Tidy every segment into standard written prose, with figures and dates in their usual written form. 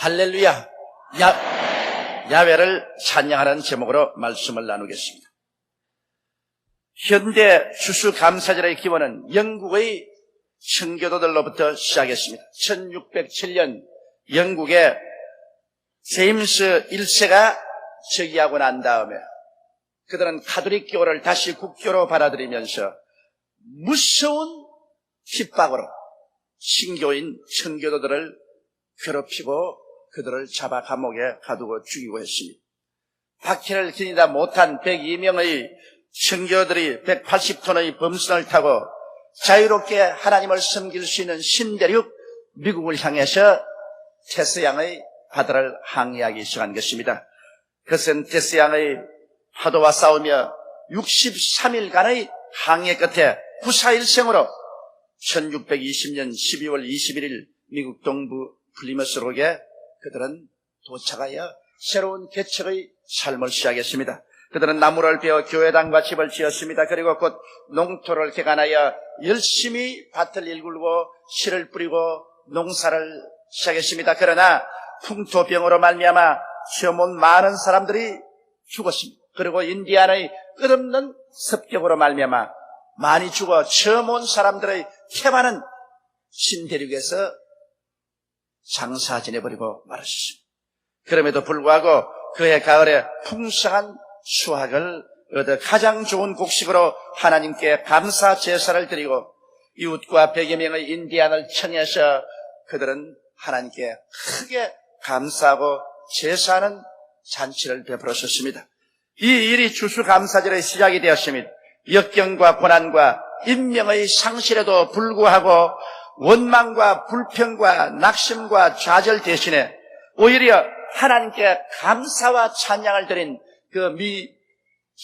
할렐루야. 야훼를 찬양하는 제목으로 말씀을 나누겠습니다. 현대 추수감사절의 기원은 영국의 청교도들로부터 시작했습니다. 1607년 영국의 제임스 1세가 즉위하고 난 다음에 그들은 가톨릭교를 다시 국교로 받아들이면서 무서운 핍박으로 신교인 청교도들을 괴롭히고 그들을 잡아 감옥에 가두고 죽이고 했습니다. 박해를 기니다 못한 102명의 청교도들이 180톤의 범선을 타고 자유롭게 하나님을 섬길 수 있는 신대륙 미국을 향해서 태서양의 바다를 항해하기 시작한 것입니다. 그것은 태서양의 파도와 싸우며 63일간의 항해 끝에 후사일생으로 1620년 12월 21일 미국 동부 플리머스록에 그들은 도착하여 새로운 개척의 삶을 시작했습니다. 그들은 나무를 베어 교회당과 집을 지었습니다. 그리고 곧 농토를 개간하여 열심히 밭을 일굴고 씨를 뿌리고 농사를 시작했습니다. 그러나 풍토병으로 말미암아 처음 많은 사람들이 죽었습니다. 그리고 인디안의 끝없는 습격으로 말미암아 많이 죽어 처음 온 사람들의 태반은 신대륙에서 장사 지내버리고 말았습니다. 그럼에도 불구하고 그해 가을에 풍성한 수확을 얻어 가장 좋은 곡식으로 하나님께 감사 제사를 드리고 이웃과 100여 명의 인디안을 청해서 그들은 하나님께 크게 감사하고 제사하는 잔치를 베풀었습니다. 이 일이 추수감사절의 시작이 되었습니다. 역경과 고난과 인명의 상실에도 불구하고 원망과 불평과 낙심과 좌절 대신에 오히려 하나님께 감사와 찬양을 드린 그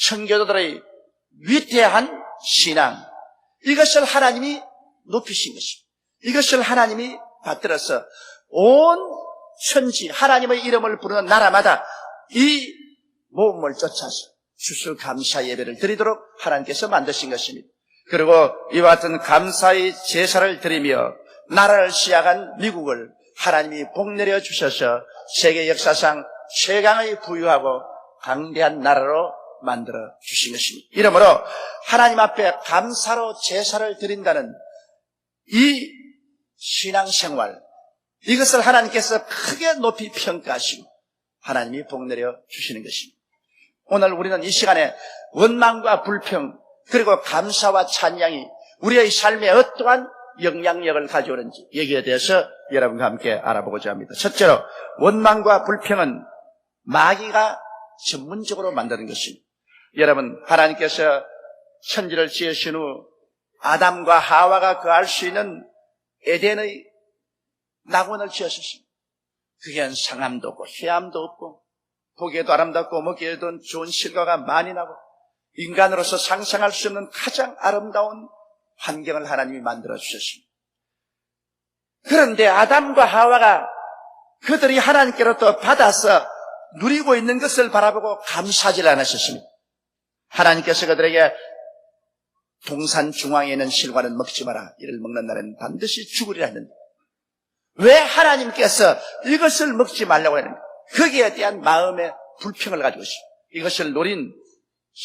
청교도들의 위대한 신앙, 이것을 하나님이 높이신 것입니다. 이것을 하나님이 받들어서 온 천지 하나님의 이름을 부르는 나라마다 이 모험을 쫓아서 추수감사 예배를 드리도록 하나님께서 만드신 것입니다. 그리고 이와 같은 감사의 제사를 드리며 나라를 시작한 미국을 하나님이 복내려 주셔서 세계 역사상 최강의 부유하고 강대한 나라로 만들어 주신 것입니다. 이러므로 하나님 앞에 감사로 제사를 드린다는 이 신앙생활, 이것을 하나님께서 크게 높이 평가하시고 하나님이 복내려 주시는 것입니다. 오늘 우리는 이 시간에 원망과 불평 그리고 감사와 찬양이 우리의 삶에 어떠한 영향력을 가져오는지 여기에 대해서 여러분과 함께 알아보고자 합니다. 첫째로 원망과 불평은 마귀가 전문적으로 만드는 것입니다. 여러분, 하나님께서 천지를 지으신 후 아담과 하와가 거할 수 있는 에덴의 낙원을 지으셨습니다. 그게는 상함도 없고 해함도 없고 보기에도 아름답고 먹기에도 좋은 실과가 많이 나고 인간으로서 상상할 수 없는 가장 아름다운 환경을 하나님이 만들어 주셨습니다. 그런데 아담과 하와가 그들이 하나님께로부터 받아서 누리고 있는 것을 바라보고 감사하지 않으셨습니다. 하나님께서 그들에게 동산 중앙에 있는 실과는 먹지 마라. 이를 먹는 날에는 반드시 죽으리라 했는데 왜 하나님께서 이것을 먹지 말라고 했는가? 거기에 대한 마음의 불평을 가지고 있습니다. 이것을 노린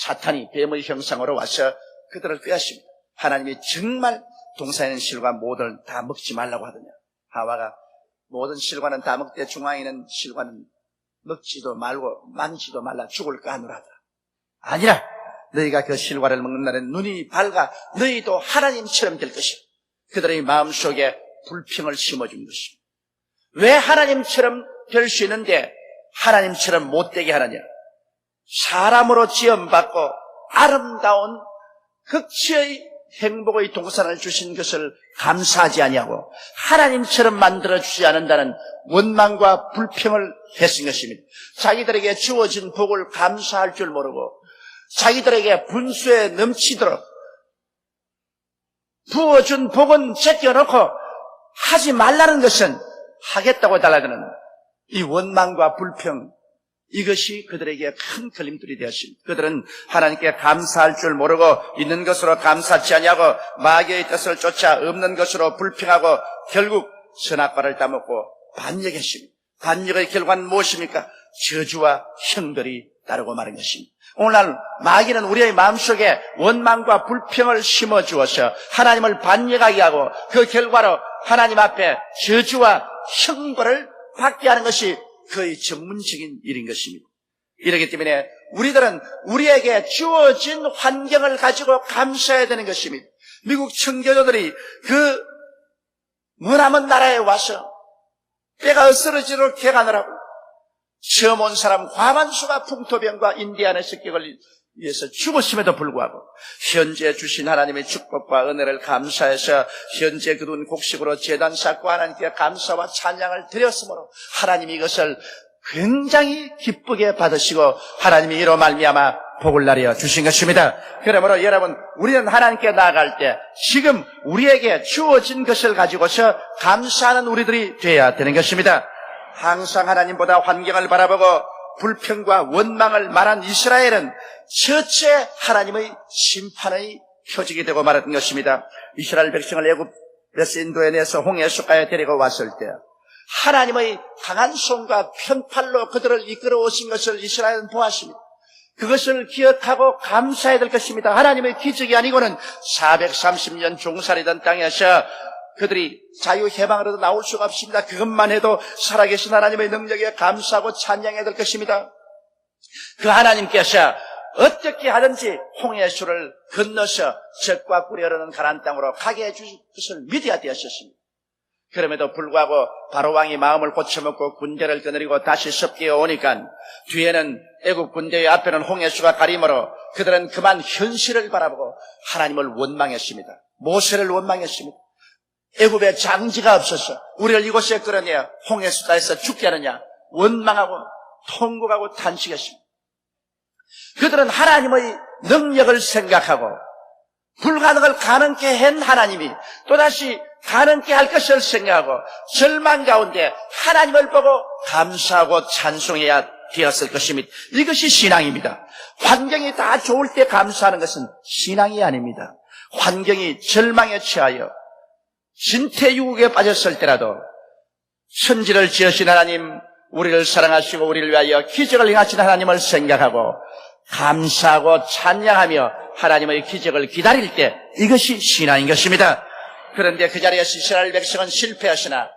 사탄이 뱀의 형상으로 와서 그들을 꾀했습니다. 하나님이 정말 동산에 있는 실과 모든 다 먹지 말라고 하더냐. 하와가 모든 실과는 다 먹되 중앙에 있는 실과는 먹지도 말고 만지도 말라 죽을까 하노라. 아니라 너희가 그 실과를 먹는 날엔 눈이 밝아 너희도 하나님처럼 될 것이다. 그들의 마음속에 불평을 심어준 것입니다. 왜 하나님처럼 될 수 있는데 하나님처럼 못되게 하느냐. 사람으로 지음받고 아름다운 극치의 행복의 동산을 주신 것을 감사하지 아니하고 하나님처럼 만들어주지 않는다는 원망과 불평을 했은 것입니다. 자기들에게 주어진 복을 감사할 줄 모르고 자기들에게 분수에 넘치도록 부어준 복은 제껴놓고 하지 말라는 것은 하겠다고 달라드는 이 원망과 불평, 이것이 그들에게 큰 걸림돌이 되었습니다. 그들은 하나님께 감사할 줄 모르고 있는 것으로 감사치 아니하고 마귀의 뜻을 쫓아 없는 것으로 불평하고 결국 선악과를 따먹고 반역했습니다. 반역의 결과는 무엇입니까? 저주와 형벌이 따르고 마는 것입니다. 오늘날 마귀는 우리의 마음속에 원망과 불평을 심어주어서 하나님을 반역하게 하고 그 결과로 하나님 앞에 저주와 형벌을 받게 하는 것이 거의 전문적인 일인 것입니다. 이렇기 때문에 우리들은 우리에게 주어진 환경을 가지고 감사해야 되는 것입니다. 미국 청교도들이 그 머나먼 나라에 와서 뼈가 으스러지도록 개간을 하고 처음 온 사람 과반수가 풍토병과 인디안의 습격을 위해서 죽었음에도 불구하고 현재 주신 하나님의 축복과 은혜를 감사해서 현재 거둔 곡식으로 제단 쌓고 하나님께 감사와 찬양을 드렸으므로 하나님이 이것을 굉장히 기쁘게 받으시고 하나님이 이로 말미암아 복을 나려 주신 것입니다. 그러므로 여러분, 우리는 하나님께 나아갈 때 지금 우리에게 주어진 것을 가지고서 감사하는 우리들이 되어야 되는 것입니다. 항상 하나님보다 환경을 바라보고 불평과 원망을 말한 이스라엘은 첫째 하나님의 심판의 표적이 되고 말았던 것입니다. 이스라엘 백성을 애굽에서 인도해내서 홍해수가에 데리고 왔을 때 하나님의 강한 손과 편팔로 그들을 이끌어 오신 것을 이스라엘은 보았습니다. 그것을 기억하고 감사해야 될 것입니다. 하나님의 기적이 아니고는 430년 종살이던 땅에서 그들이 자유해방으로도 나올 수가 없습니다. 그것만 해도 살아계신 하나님의 능력에 감사하고 찬양해야 될 것입니다. 그 하나님께서 어떻게 하든지 홍해수를 건너서 적과 꿀이 흐르는 가나안 땅으로 가게 해주실 것을 믿어야 되었습니다. 그럼에도 불구하고 바로왕이 마음을 고쳐먹고 군대를 거느리고 다시 섭기에 오니까 뒤에는 애국 군대의 앞에는 홍해수가 가림으로 그들은 그만 현실을 바라보고 하나님을 원망했습니다. 모세를 원망했습니다. 애굽에 장지가 없어서 우리를 이곳에 끌어내어 홍해수가에서 죽게 하느냐 원망하고 통곡하고 탄식했습니다. 그들은 하나님의 능력을 생각하고 불가능을 가능케 한 하나님이 또다시 가능케 할 것을 생각하고 절망 가운데 하나님을 보고 감사하고 찬송해야 되었을 것입니다. 이것이 신앙입니다. 환경이 다 좋을 때 감사하는 것은 신앙이 아닙니다. 환경이 절망에 처하여 신태유국에 빠졌을 때라도 천지를 지으신 하나님, 우리를 사랑하시고 우리를 위하여 기적을 행하신 하나님을 생각하고 감사하고 찬양하며 하나님의 기적을 기다릴 때 이것이 신앙인 것입니다. 그런데 그 자리에서 이스라엘 백성은 실패하시나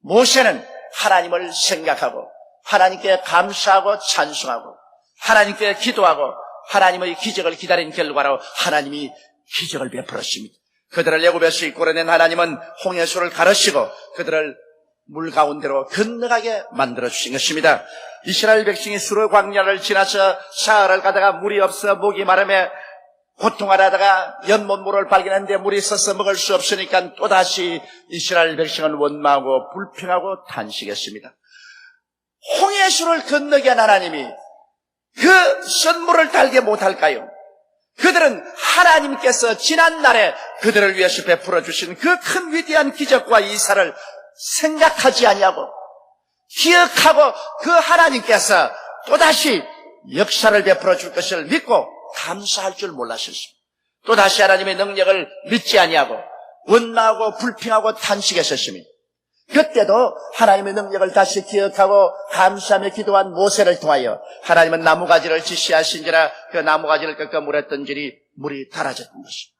모세는 하나님을 생각하고 하나님께 감사하고 찬송하고 하나님께 기도하고 하나님의 기적을 기다린 결과로 하나님이 기적을 베풀었습니다. 그들을 애굽에서 이끌어낸 하나님은 홍해수를 가르시고 그들을 물 가운데로 건너가게 만들어주신 것입니다. 이스라엘 백성이 수르 광야를 지나서 사흘을 가다가 물이 없어 목이 마름에 고통을 하다가 연못물을 발견했는데 물이 있어서 먹을 수 없으니까 또다시 이스라엘 백성은 원망하고 불평하고 탄식했습니다. 홍해수를 건너게 한 하나님이 그 선물을 달게 못할까요? 그들은 하나님께서 지난날에 그들을 위해서 베풀어 주신 그 큰 위대한 기적과 이사를 생각하지 아니하고 기억하고 그 하나님께서 또다시 역사를 베풀어 줄 것을 믿고 감사할 줄 몰랐었습니다. 또다시 하나님의 능력을 믿지 아니하고 원망하고 불평하고 탄식했었습니다. 그때도 하나님의 능력을 다시 기억하고 감사하며 기도한 모세를 통하여 하나님은 나무가지를 지시하신지라 그 나무가지를 꺾어 물에 던지니 물이 달아졌던 것입니다.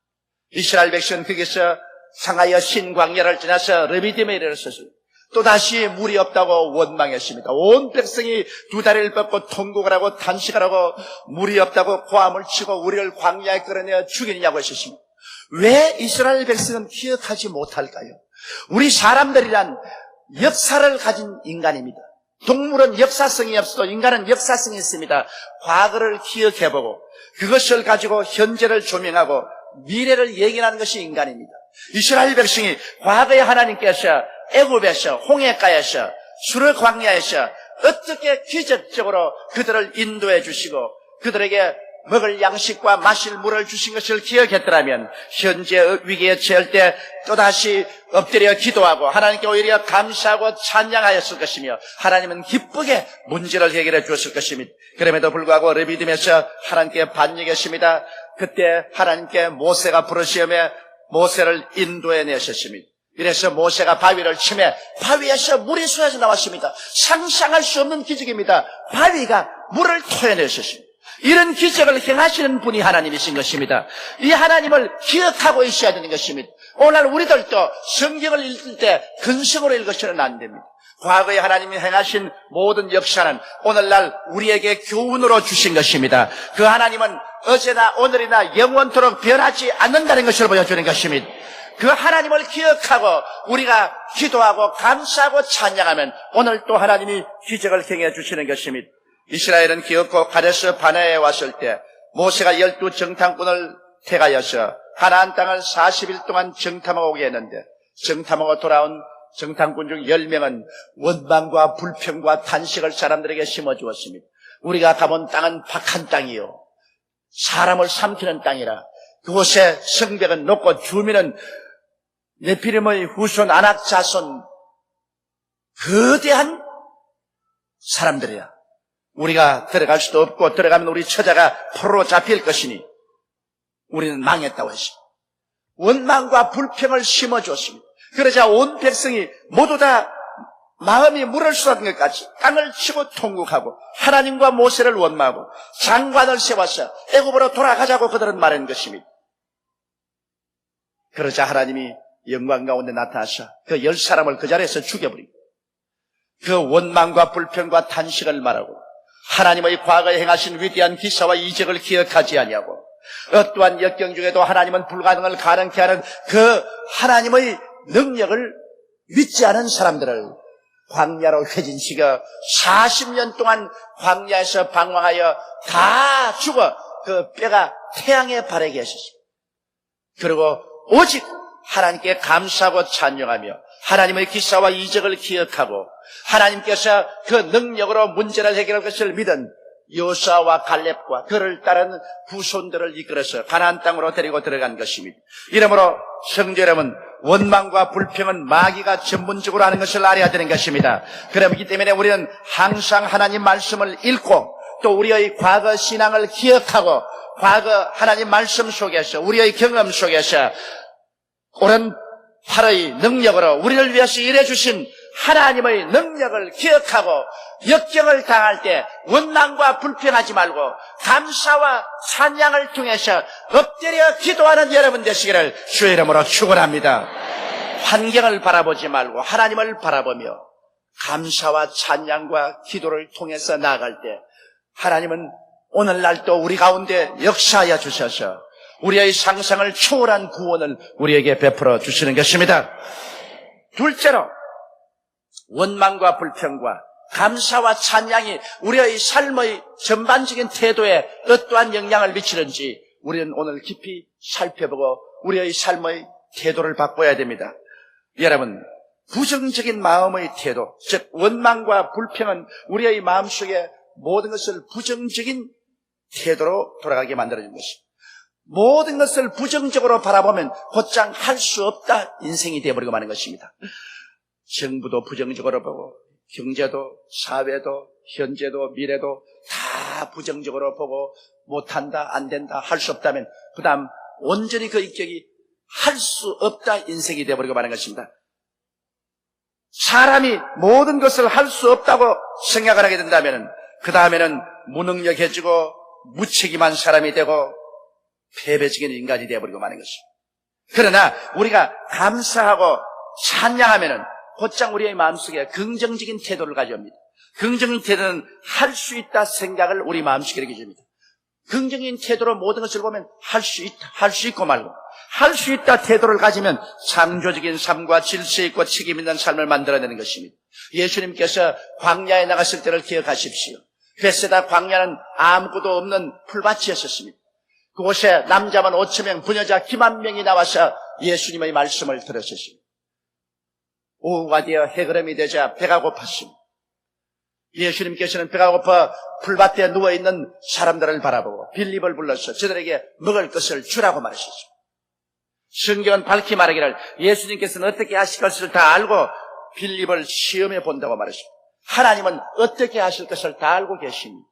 이스라엘 백성은 거기서 상하여 신광야를 지나서 르비딤에 이르렀었습니다. 또다시 물이 없다고 원망했습니다. 온 백성이 두 다리를 뻗고 통곡을 하고 탄식을 하고 물이 없다고 고함을 치고 우리를 광야에 끌어내어 죽이느냐고 했었습니다. 왜 이스라엘 백성은 기억하지 못할까요? 우리 사람들이란 역사를 가진 인간입니다. 동물은 역사성이 없어도 인간은 역사성이 있습니다. 과거를 기억해보고 그것을 가지고 현재를 조명하고 미래를 예견하는 것이 인간입니다. 이스라엘 백성이 과거에 하나님께서 애굽에서 홍해가에서 수르 광야에서 어떻게 기적적으로 그들을 인도해 주시고 그들에게 먹을 양식과 마실 물을 주신 것을 기억했더라면 현재 위기에 처할 때 또다시 엎드려 기도하고 하나님께 오히려 감사하고 찬양하였을 것이며 하나님은 기쁘게 문제를 해결해 주었을 것입니다. 그럼에도 불구하고 르비딤에서 하나님께 반역했습니다. 그때 하나님께 모세가 부르시며 모세를 인도해 내셨습니다. 이래서 모세가 바위를 치매 바위에서 물이 쏟아져 나왔습니다. 상상할 수 없는 기적입니다. 바위가 물을 토해냈었습니다. 이런 기적을 행하시는 분이 하나님이신 것입니다. 이 하나님을 기억하고 있어야 되는 것입니다. 오늘 우리들도 성경을 읽을 때 근성으로 읽어서는 안 됩니다. 과거에 하나님이 행하신 모든 역사는 오늘날 우리에게 교훈으로 주신 것입니다. 그 하나님은 어제나 오늘이나 영원토록 변하지 않는다는 것을 보여주는 것입니다. 그 하나님을 기억하고 우리가 기도하고 감사하고 찬양하면 오늘 또 하나님이 기적을 행해 주시는 것입니다. 이스라엘은 기어코 가데스 바네아에 왔을 때 모세가 12 정탐꾼을 택하여서 가나안 땅을 40일 동안 정탐하고 오게 했는데 정탐하고 돌아온 정탐꾼 중 10명은 원망과 불평과 탄식을 사람들에게 심어주었습니다. 우리가 가본 땅은 박한 땅이요, 사람을 삼키는 땅이라 그곳에 성벽은 높고 주민은 네피림의 후손 아낙 자손 거대한 사람들이야. 우리가 들어갈 수도 없고 들어가면 우리 처자가 포로로 잡힐 것이니 우리는 망했다고 했습니다. 원망과 불평을 심어주었습니다. 그러자 온 백성이 모두 다 마음이 물을 쏟아진 것까지 땅을 치고 통곡하고 하나님과 모세를 원망하고 장관을 세워서 애굽으로 돌아가자고 그들은 말한 것입니다. 그러자 하나님이 영광 가운데 나타나서 그 10사람을 그 자리에서 죽여버립니다. 그 원망과 불평과 탄식을 말하고 하나님의 과거에 행하신 위대한 기사와 이적을 기억하지 아니하고 어떠한 역경 중에도 하나님은 불가능을 가능케 하는 그 하나님의 능력을 믿지 않은 사람들을 광야로 회진시켜 40년 동안 광야에서 방황하여 다 죽어 그 뼈가 태양에 바래게 하셨습니다. 그리고 오직 하나님께 감사하고 찬양하며 하나님의 기사와 이적을 기억하고 하나님께서 그 능력으로 문제를 해결할 것을 믿은 여호수아와 갈렙과 그를 따르는 후손들을 이끌어서 가나안 땅으로 데리고 들어간 것입니다. 이러므로 성도 여러분, 원망과 불평은 마귀가 전문적으로 하는 것을 알아야 되는 것입니다. 그렇기 때문에 우리는 항상 하나님 말씀을 읽고 또 우리의 과거 신앙을 기억하고 과거 하나님 말씀 속에서 우리의 경험 속에서 옳은 팔의 능력으로 우리를 위해서 일해주신 하나님의 능력을 기억하고 역경을 당할 때 원망과 불평하지 말고 감사와 찬양을 통해서 엎드려 기도하는 여러분 되시기를 주의 이름으로 축원합니다. 환경을 바라보지 말고 하나님을 바라보며 감사와 찬양과 기도를 통해서 나아갈 때 하나님은 오늘날도 우리 가운데 역사하여 주셔서 우리의 상상을 초월한 구원을 우리에게 베풀어 주시는 것입니다. 둘째로 원망과 불평과 감사와 찬양이 우리의 삶의 전반적인 태도에 어떠한 영향을 미치는지 우리는 오늘 깊이 살펴보고 우리의 삶의 태도를 바꿔야 됩니다. 여러분, 부정적인 마음의 태도, 즉 원망과 불평은 우리의 마음속에 모든 것을 부정적인 태도로 돌아가게 만들어준 것입니다. 모든 것을 부정적으로 바라보면 곧장 할 수 없다 인생이 되어버리고 마는 것입니다. 정부도 부정적으로 보고 경제도 사회도 현재도 미래도 다 부정적으로 보고 못한다 안 된다 할 수 없다면 그 다음 온전히 그 인격이 할 수 없다 인생이 되어버리고 마는 것입니다. 사람이 모든 것을 할 수 없다고 생각을 하게 된다면 그 다음에는 무능력해지고 무책임한 사람이 되고 패배적인 인간이 되어버리고 마는 것입니다. 그러나 우리가 감사하고 찬양하면은 곧장 우리의 마음속에 긍정적인 태도를 가져옵니다. 긍정적인 태도는 할 수 있다 생각을 우리 마음속에 이렇게 줍니다. 긍정적인 태도로 모든 것을 보면 할 수 있다, 할 수 있고 말고 할 수 있다 태도를 가지면 창조적인 삶과 질서 있고 책임 있는 삶을 만들어내는 것입니다. 예수님께서 광야에 나갔을 때를 기억하십시오. 베세다 광야는 아무것도 없는 풀밭이었습니다. 그곳에 남자만 5,000명, 부녀자 90,000명이 나와서 예수님의 말씀을 들었습니다. 오후가 되어 해그름이 되자 배가 고팠습니다. 예수님께서는 배가 고파 풀밭에 누워있는 사람들을 바라보고 빌립을 불러서 저들에게 먹을 것을 주라고 말하셨습니다. 성경은 밝히 말하기를 예수님께서는 어떻게 하실 것을 다 알고 빌립을 시험해 본다고 말했습니다. 하나님은 어떻게 하실 것을 다 알고 계십니다.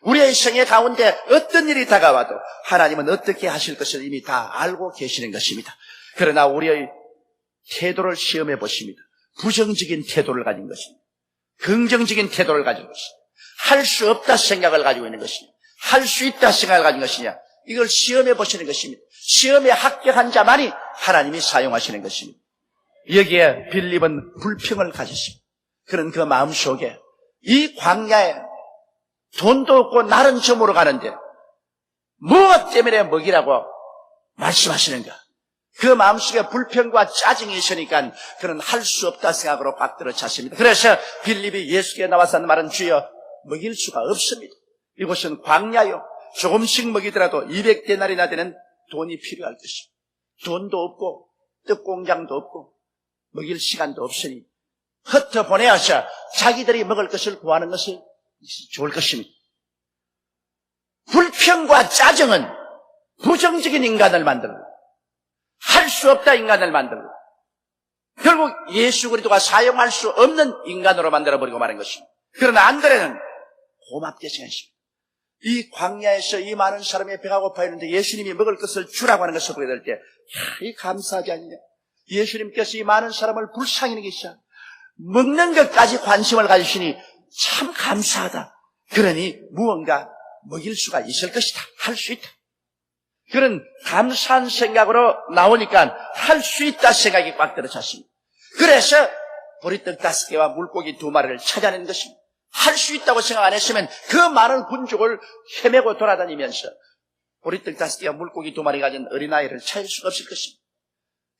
우리의 생애 가운데 어떤 일이 다가와도 하나님은 어떻게 하실 것을 이미 다 알고 계시는 것입니다. 그러나 우리의 태도를 시험해 보십니다. 부정적인 태도를 가진 것입니다. 긍정적인 태도를 가진 것입니다. 할 수 없다 생각을 가지고 있는 것이냐, 할 수 있다 생각을 가진 것이냐, 이걸 시험해 보시는 것입니다. 시험에 합격한 자만이 하나님이 사용하시는 것입니다. 여기에 빌립은 불평을 가졌습니다. 그는 그 마음속에 이 광야에 돈도 없고 날은 저물어 가는데 무엇 때문에 먹이라고 말씀하시는가? 그 마음속에 불평과 짜증이 있으니까 그는 할 수 없다 생각으로 꽉 들어찼습니다. 그래서 빌립이 예수께 나와서 하는 말은 주여 먹일 수가 없습니다. 이곳은 광야요. 조금씩 먹이더라도 200데나리나 되는 돈이 필요할 것입니다. 돈도 없고 떡공장도 없고 먹일 시간도 없으니 흩어 보내어서 자기들이 먹을 것을 구하는 것이 좋을 것입니다. 불평과 짜증은 부정적인 인간을 만들고 할 수 없다 인간을 만들고 결국 예수 그리스도가 사용할 수 없는 인간으로 만들어버리고 마는 것입니다. 그러나 안드레는 고맙게 생각했습니다. 이 광야에서 이 많은 사람이 배가 고파 있는데 예수님이 먹을 것을 주라고 하는 것을 보게 될 때 이 감사하지 않느냐. 예수님께서 이 많은 사람을 불쌍히 여기시자 먹는 것까지 관심을 가지시니 참 감사하다. 그러니 무언가 먹일 수가 있을 것이다. 할 수 있다. 그런 감사한 생각으로 나오니까 할 수 있다 생각이 꽉 들어찼습니다. 그래서 보리떡 5개와 물고기 2마리를 찾아낸 것입니다. 할 수 있다고 생각 안 했으면 그 많은 군족을 헤매고 돌아다니면서 보리떡 5개와 물고기 2마리 가진 어린아이를 찾을 수가 없을 것입니다.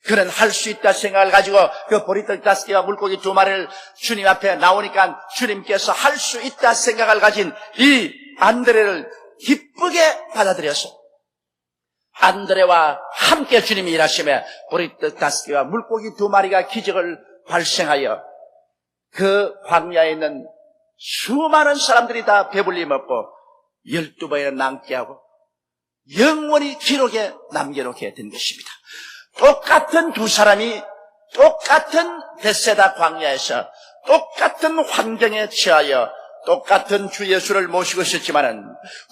그는 할 수 있다 생각을 가지고 그 보리떡 5개와 물고기 2마리를 주님 앞에 나오니까 주님께서 할 수 있다 생각을 가진 이 안드레를 기쁘게 받아들여서 안드레와 함께 주님이 일하시며 보리떡 5개와 물고기 2마리가 기적을 발생하여 그 광야에 있는 수많은 사람들이 다 배불리 먹고 12번이나 남게 하고 영원히 기록에 남겨놓게 된 것입니다. 똑같은 두 사람이 똑같은 벳세다 광야에서 똑같은 환경에 처하여 똑같은 주 예수를 모시고 있었지만은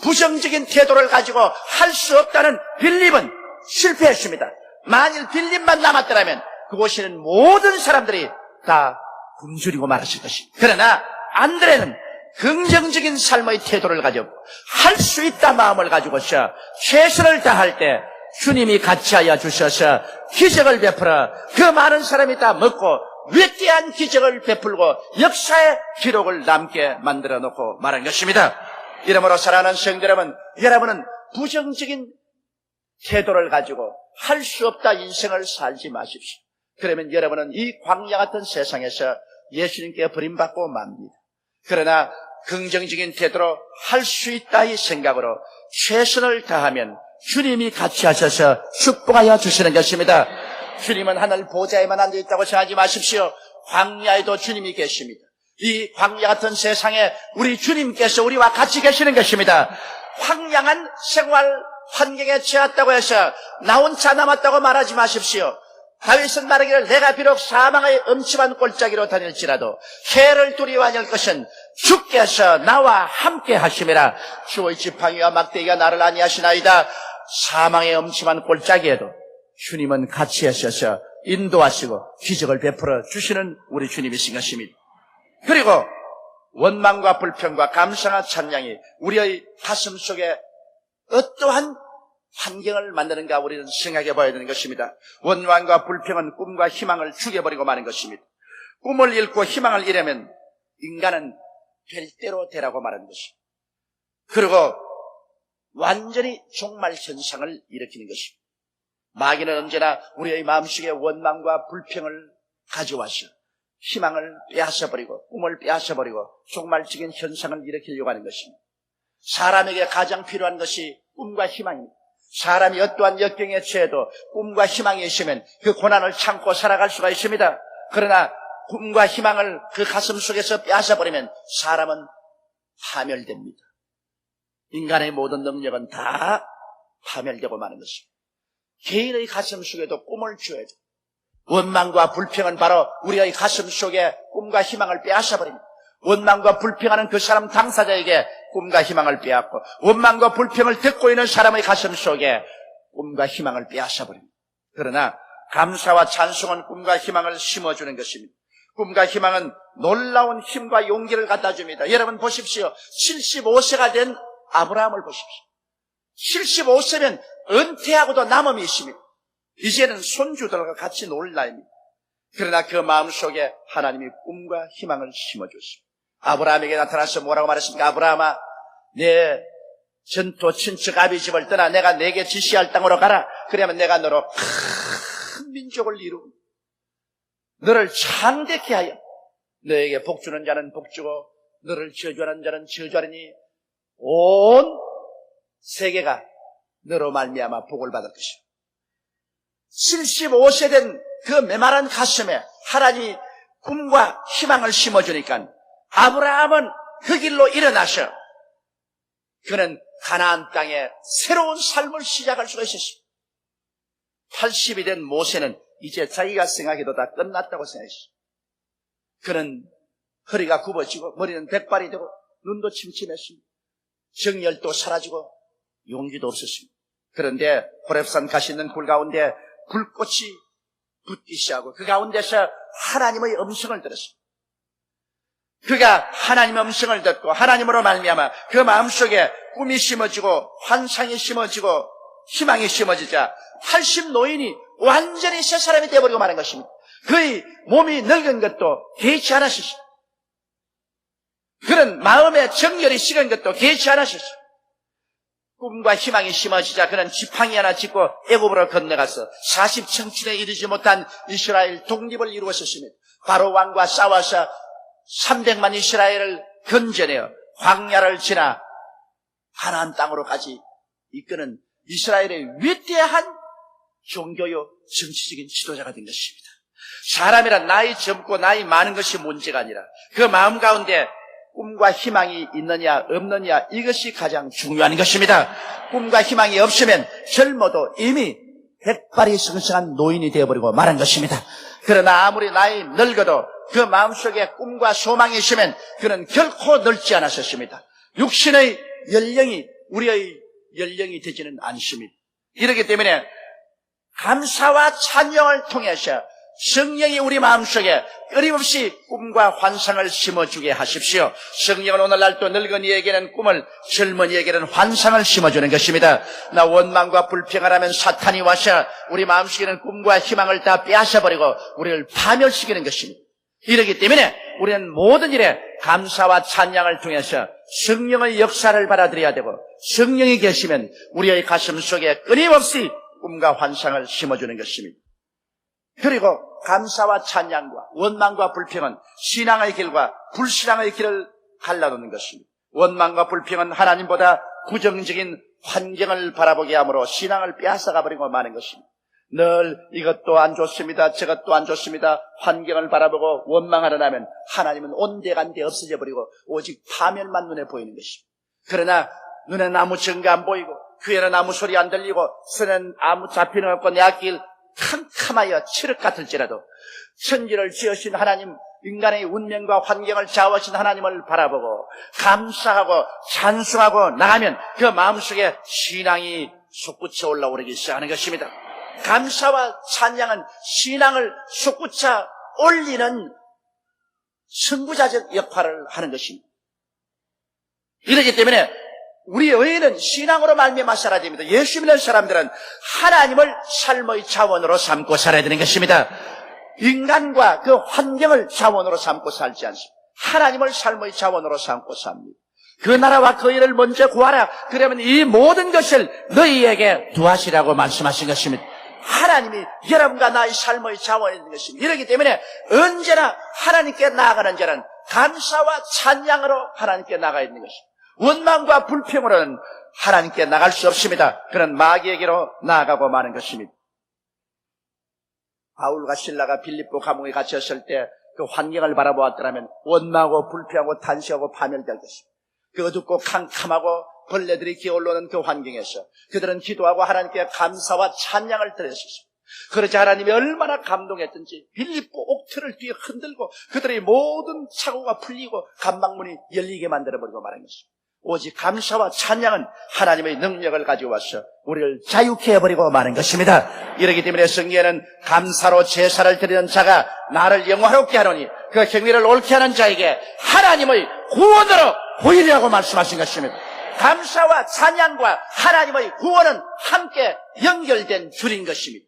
부정적인 태도를 가지고 할 수 없다는 빌립은 실패했습니다. 만일 빌립만 남았더라면 그곳에는 모든 사람들이 다 굶주리고 말았을 것입니다. 그러나 안드레는 긍정적인 삶의 태도를 가지고 할 수 있다 마음을 가지고서 최선을 다할 때 주님이 같이하여 주셔서 기적을 베풀어 그 많은 사람이 다 먹고 위대한 기적을 베풀고 역사의 기록을 남게 만들어 놓고 말한 것입니다. 이러므로 사랑하는 성도 여러분, 여러분은 부정적인 태도를 가지고 할 수 없다 인생을 살지 마십시오. 그러면 여러분은 이 광야 같은 세상에서 예수님께 버림받고 맙니다. 그러나 긍정적인 태도로 할 수 있다 이 생각으로 최선을 다하면 주님이 같이 하셔서 축복하여 주시는 것입니다. 주님은 하늘 보좌에만 앉아있다고 생각하지 마십시오. 광야에도 주님이 계십니다. 이 광야 같은 세상에 우리 주님께서 우리와 같이 계시는 것입니다. 황량한 생활 환경에 처했다고 해서 나 혼자 남았다고 말하지 마십시오. 다윗은 말하기를 내가 비록 사망의 음침한 골짜기로 다닐지라도 해를 두려워하지 않을 것은 주께서 나와 함께 하심이라. 주의 지팡이와 막대기가 나를 안위하시나이다. 사망의 음침한 골짜기에도 주님은 같이 하셔서 인도하시고 기적을 베풀어 주시는 우리 주님이신 것입니다. 그리고 원망과 불평과 감사와 찬양이 우리의 가슴 속에 어떠한 환경을 만드는가 우리는 생각해 봐야 되는 것입니다. 원망과 불평은 꿈과 희망을 죽여버리고 마는 것입니다. 꿈을 잃고 희망을 잃으면 인간은 될 대로 되라고 말하는 것입니다. 그리고 완전히 종말 현상을 일으키는 것입니다. 마귀는 언제나 우리의 마음속에 원망과 불평을 가져와서 희망을 빼앗아버리고 꿈을 빼앗아버리고 종말적인 현상을 일으키려고 하는 것입니다. 사람에게 가장 필요한 것이 꿈과 희망입니다. 사람이 어떠한 역경에 처해도 꿈과 희망이 있으면 그 고난을 참고 살아갈 수가 있습니다. 그러나 꿈과 희망을 그 가슴 속에서 빼앗아버리면 사람은 파멸됩니다. 인간의 모든 능력은 다 파멸되고 마는 것입니다. 개인의 가슴 속에도 꿈을 주어야 돼요. 원망과 불평은 바로 우리의 가슴 속에 꿈과 희망을 빼앗아버립니다. 원망과 불평하는 그 사람 당사자에게 꿈과 희망을 빼앗고 원망과 불평을 듣고 있는 사람의 가슴 속에 꿈과 희망을 빼앗아버립니다. 그러나 감사와 찬송은 꿈과 희망을 심어주는 것입니다. 꿈과 희망은 놀라운 힘과 용기를 갖다 줍니다. 여러분 보십시오. 75세가 된 아브라함을 보십시오. 75세면 은퇴하고도 남음이 있습니다. 이제는 손주들과 같이 놀 나이입니다. 그러나 그 마음속에 하나님이 꿈과 희망을 심어줬습니다. 아브라함에게 나타나서 뭐라고 말했습니까? 아브라함아, 내 전토 친척 아비 집을 떠나 내가 내게 지시할 땅으로 가라. 그러면 내가 너로 큰 민족을 이루고 너를 창대케 하여 너에게 복주는 자는 복주고 너를 저주하는 자는 저주하리니 온 세계가 너로 말미암아 복을 받을 것이다. 75세 된 그 메마른 가슴에 하나님이 꿈과 희망을 심어주니까 아브라함은 그 길로 일어나셔 그는 가나안 땅에 새로운 삶을 시작할 수가 있었습니다. 80이 된 모세는 이제 자기가 생각해도 다 끝났다고 생각했습니다. 그는 허리가 굽어지고 머리는 백발이 되고 눈도 침침했습니다. 정열도 사라지고 용기도 없었습니다. 그런데 호렙산 가시는 굴 가운데 불꽃이 붙기 시작하고 그 가운데서 하나님의 음성을 들었습니다. 그가 하나님의 음성을 듣고 하나님으로 말미암아 그 마음속에 꿈이 심어지고 환상이 심어지고 희망이 심어지자 80 노인이 완전히 새 사람이 되어버리고 마는 것입니다. 그의 몸이 늙은 것도 개의치 않았습니다. 그런 마음의 정열이 식은 것도 개의치 않았습니다. 꿈과 희망이 심어지자 그는 지팡이 하나 짚고 애굽으로 건너가서 40청춘에 이르지 못한 이스라엘 독립을 이루었습니다. 바로 왕과 싸워서 300만 이스라엘을 건져내어 광야를 지나 가나안 땅으로까지 이끄는 이스라엘의 위대한 종교요 정치적인 지도자가 된 것입니다. 사람이란 나이 젊고 나이 많은 것이 문제가 아니라 그 마음 가운데 꿈과 희망이 있느냐 없느냐 이것이 가장 중요한 것입니다. 꿈과 희망이 없으면 젊어도 이미 백발이 성성한 노인이 되어버리고 말한 것입니다. 그러나 아무리 나이 늙어도 그 마음속에 꿈과 소망이 있으면 그는 결코 늙지 않았었습니다. 육신의 연령이 우리의 연령이 되지는 않습니다. 이렇기 때문에 감사와 찬양을 통해서 성령이 우리 마음속에 끊임없이 꿈과 환상을 심어주게 하십시오. 성령은 오늘날 또 늙은이에게는 꿈을, 젊은이에게는 환상을 심어주는 것입니다. 나 원망과 불평을 하면 사탄이 와서 우리 마음속에는 꿈과 희망을 다 빼앗아버리고 우리를 파멸시키는 것입니다. 이렇기 때문에 우리는 모든 일에 감사와 찬양을 통해서 성령의 역사를 받아들여야 되고 성령이 계시면 우리의 가슴 속에 끊임없이 꿈과 환상을 심어주는 것입니다. 그리고 감사와 찬양과 원망과 불평은 신앙의 길과 불신앙의 길을 갈라놓는 것입니다. 원망과 불평은 하나님보다 부정적인 환경을 바라보게 함으로 신앙을 빼앗아가버리고 마는 것입니다. 늘 이것도 안 좋습니다. 저것도 안 좋습니다. 환경을 바라보고 원망하려 하면 하나님은 온데간데 없어져 버리고 오직 파멸만 눈에 보이는 것입니다. 그러나 눈에는 아무 증거 안 보이고 귀에는 아무 소리 안 들리고 손에는 아무 잡히는 없고 내 앞길 캄캄하여 칠흑 같을지라도 천지를 지으신 하나님, 인간의 운명과 환경을 좌우하신 하나님을 바라보고 감사하고 찬송하고 나가면 그 마음속에 신앙이 솟구쳐 올라오기 시작하는 것입니다. 감사와 찬양은 신앙을 솟구쳐 올리는 선구자적 역할을 하는 것입니다. 이렇기 때문에 우리 의인은 신앙으로 말미암아 살아야 됩니다. 예수 믿는 사람들은 하나님을 삶의 자원으로 삼고 살아야 되는 것입니다. 인간과 그 환경을 자원으로 삼고 살지 않습니다. 하나님을 삶의 자원으로 삼고 삽니다. 그 나라와 그 일을 먼저 구하라. 그러면 이 모든 것을 너희에게 두하시라고 말씀하신 것입니다. 하나님이 여러분과 나의 삶의 자원이 있는 것입니다. 이렇기 때문에 언제나 하나님께 나아가는 자는 감사와 찬양으로 하나님께 나가 있는 것입니다. 원망과 불평으로는 하나님께 나갈 수 없습니다. 그는 마귀에게로 나아가고 마는 것입니다. 바울과 실라가 빌립보 감옥에 갇혔을 때 그 환경을 바라보았더라면 원망하고 불평하고 탄식하고 파멸될 것입니다. 그 어둡고 캄캄하고 벌레들이 기어올라오는 그 환경에서 그들은 기도하고 하나님께 감사와 찬양을 드렸습니다. 그러자 하나님이 얼마나 감동했던지 빌립보 옥틀을 뒤에 흔들고 그들의 모든 착오가 풀리고 감방문이 열리게 만들어버리고 말한 것입니다. 오직 감사와 찬양은 하나님의 능력을 가지고 와서 우리를 자유케 해버리고 마는 것입니다. 이렇기 때문에 성경에는 감사로 제사를 드리는 자가 나를 영화롭게 하노니 그 경외를 옳게 하는 자에게 하나님의 구원으로 보이리라고 말씀하신 것입니다. 감사와 찬양과 하나님의 구원은 함께 연결된 줄인 것입니다.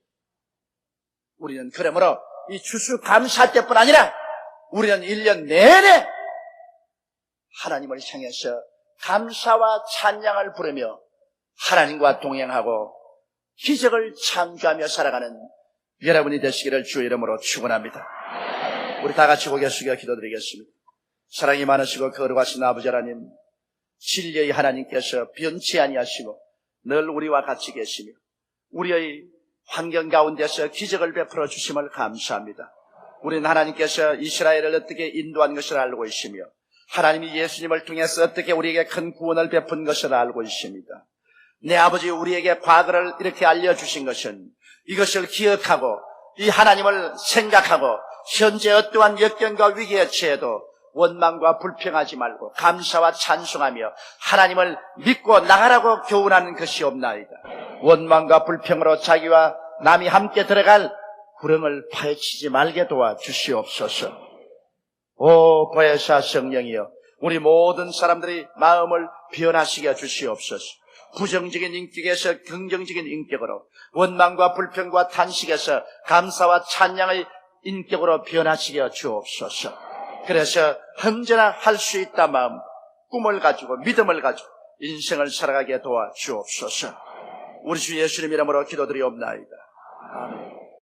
우리는 그러므로 이 추수감사 때뿐 아니라 우리는 1년 내내 하나님을 향해서 감사와 찬양을 부르며 하나님과 동행하고 기적을 창조하며 살아가는 여러분이 되시기를 주의 이름으로 축원합니다. 우리 다 같이 고개 숙여 기도드리겠습니다. 사랑이 많으시고 거룩하신 아버지 하나님, 진리의 하나님께서 변치 아니하시고 늘 우리와 같이 계시며 우리의 환경 가운데서 기적을 베풀어 주심을 감사합니다. 우리는 하나님께서 이스라엘을 어떻게 인도한 것을 알고 있으며 하나님이 예수님을 통해서 어떻게 우리에게 큰 구원을 베푼 것을 알고 있습니다. 내 아버지 우리에게 과거를 이렇게 알려주신 것은 이것을 기억하고 이 하나님을 생각하고 현재 어떠한 역경과 위기에 처해도 원망과 불평하지 말고 감사와 찬송하며 하나님을 믿고 나가라고 교훈하는 것이 없나이다. 원망과 불평으로 자기와 남이 함께 들어갈 구렁을 파헤치지 말게 도와주시옵소서. 오 보혜사 성령이여, 우리 모든 사람들이 마음을 변화시켜 주시옵소서. 부정적인 인격에서 긍정적인 인격으로, 원망과 불평과 탄식에서 감사와 찬양의 인격으로 변화시켜 주옵소서. 그래서 언제나 할 수 있다 마음, 꿈을 가지고 믿음을 가지고 인생을 살아가게 도와주옵소서. 우리 주 예수님 이름으로 기도드리옵나이다. 아멘.